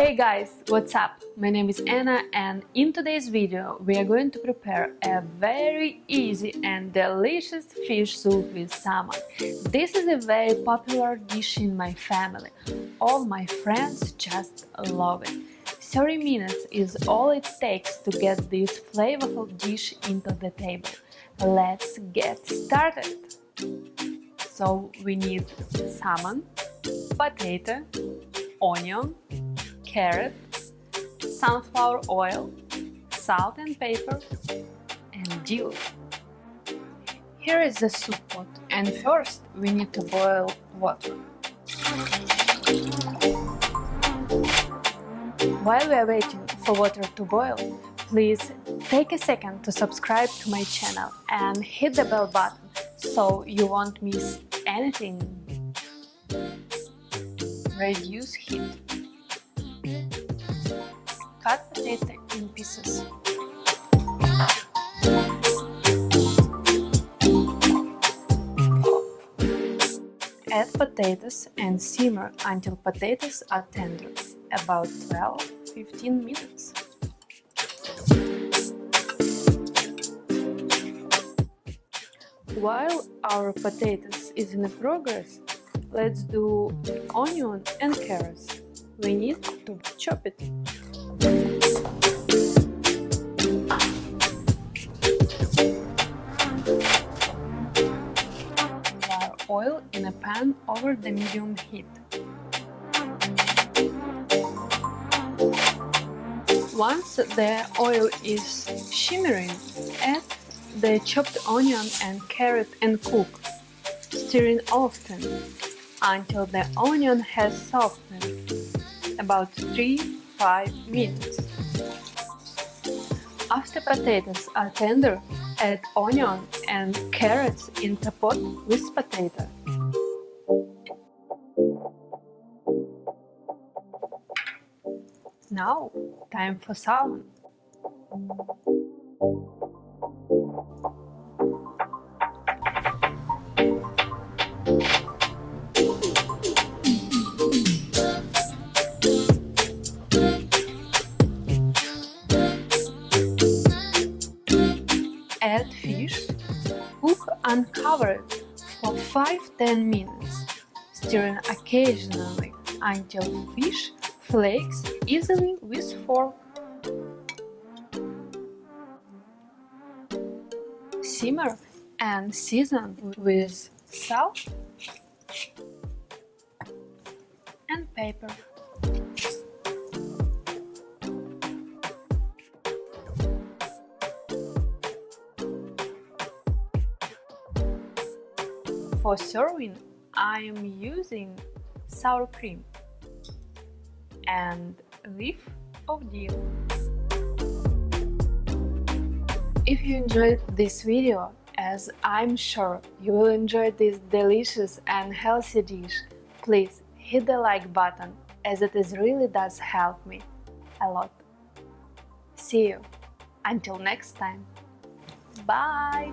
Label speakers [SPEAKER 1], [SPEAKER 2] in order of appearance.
[SPEAKER 1] Hey guys, what's up? My name is Anna and in today's video we are going to prepare a very easy and delicious fish soup with salmon. This is a very popular dish in my family. All my friends just love it. 30 minutes is all it takes to get this flavorful dish into the table. Let's get started! So we need salmon, potato, onion, carrot, sunflower oil, salt and pepper, and dill. Here is the soup pot, and first we need to boil water. While we are waiting for water to boil, please take a second to subscribe to my channel and hit the bell button so you won't miss anything. Reduce heat. Cut potato in pieces. Add potatoes and simmer until potatoes are tender, about 12–15 minutes. While our potatoes is in progress, let's do onion and carrots. We need to chop it. Pour oil in a pan over the medium heat. Once the oil is shimmering, add the chopped onion and carrot and cook, stirring often until the onion has softened, about 3–5 minutes. After potatoes are tender, add onion and carrots in the pot with potato. Now, time for salmon. Add fish, cook uncovered for 5–10 minutes, stirring occasionally until fish flakes easily with fork. Simmer and season with salt and pepper. For serving, I am using sour cream and a leaf of dill. If you enjoyed this video, as I'm sure you will enjoy this delicious and healthy dish, please hit the like button, as it really does help me a lot. See you until next time. Bye!